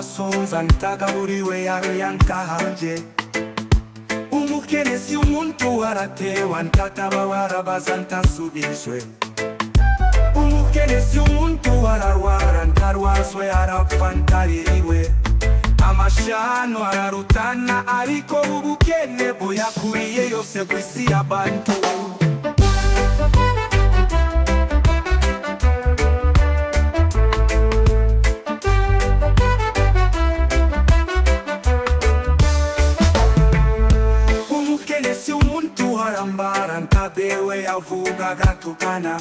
ntasonza ntagaburiwe yankahanje. Umukene si umuntu waratewa ntataba warabaza ntasubijwe. Umukene si umuntu wararwara ntarwazwe arapfa ntaririwe. Amashano ararutana ariko ubukene buyakuriye yose kw'isi y'abantu. Umukene si umuntu warambara ntabewe yavuga agatukana.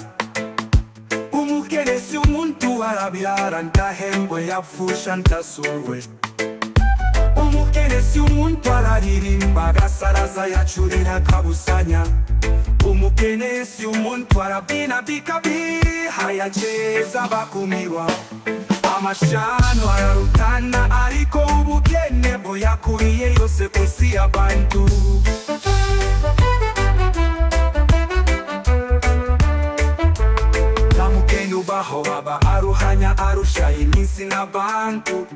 Umukene si umuntu warabyara ntahembwe yapfusha ntasurwe. Umukene si umuntu araririmba agasaraza yacurira akabusanya. Umukene si umuntu arabyina bikabiha yajeza bakumirwa. Amashano ararutana ariko ubukene buyakuriye yose kw'isi y'abantu. Nta mukene ubaho aba aruhanya arusha iminsi n'abantu.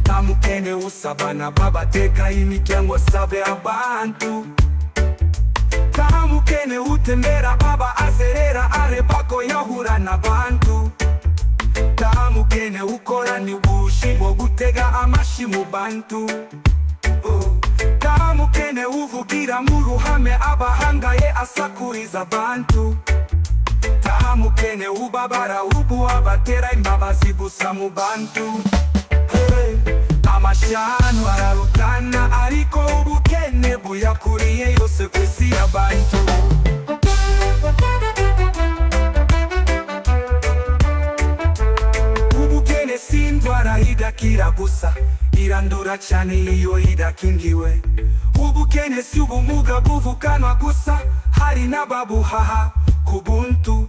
Nta mukene usabana babateka imiryango asabe abantu. Nta mukene utembera baba azerera arebako yahura n'abantu. Nta mukene ukora nibushi bwo gutega amashi mu bantu. Nta mukene uvugira mu ruhame abahangaye asakuriza abantu. Nta mukene ubabara ubu abatera imbabazi gusa mu bantu. Amashano ararutana ariko ubukene buyakuriye yose kw'isi y'abantu. Ubukene si indwara idakira gusa, irandura cyane iyo idakingiwe. Ubukene si ubumuga buvukanwa gusa, hari n'ababuhaha ku buntu.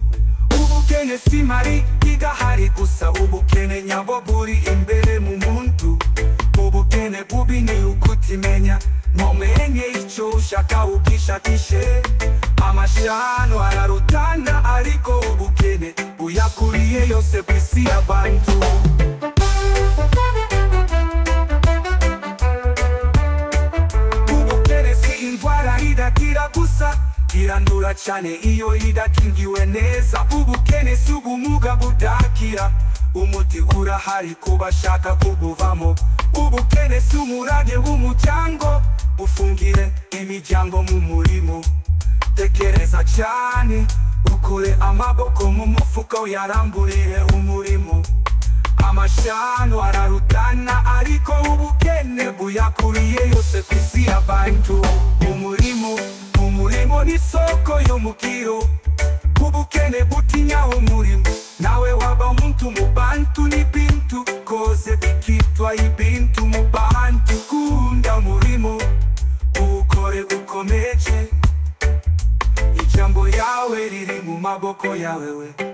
Ubukene si mari igahari gusa, ubukene nyabwo buri imbere mu muntu. Ubukene bubi ni ukutimenya, ntumenye icyo ushaka ukishakishe. Amashano ararutana ariko ubukene buyakuriye yose kw'isi y'abantu. Ubukene si indwara idakira gusa, irandura cyane iyo idakingiwe neza. Ubukene si ubumuga budakira, umuti urahari ku bashaka kubuvamo. Ubukene si umurage w'umuryango, ufungire imiryango mu murimo. Tekereza cyane, ukure amaboko mu mufuka uyaramburire umurimo. Amashano ararutana ariko ubukene buyakuriye yose kw'isi y'abantu. Umurimo ni soko y'umukiro, ubukene butinya umurimo. Nawe waba umuntu mu bantu n'ibintu, koze bikitwa ibintu mu bantu. Kunda umurimo, ukore ukomeje, ijambo yawe riri mu maboko yawe we.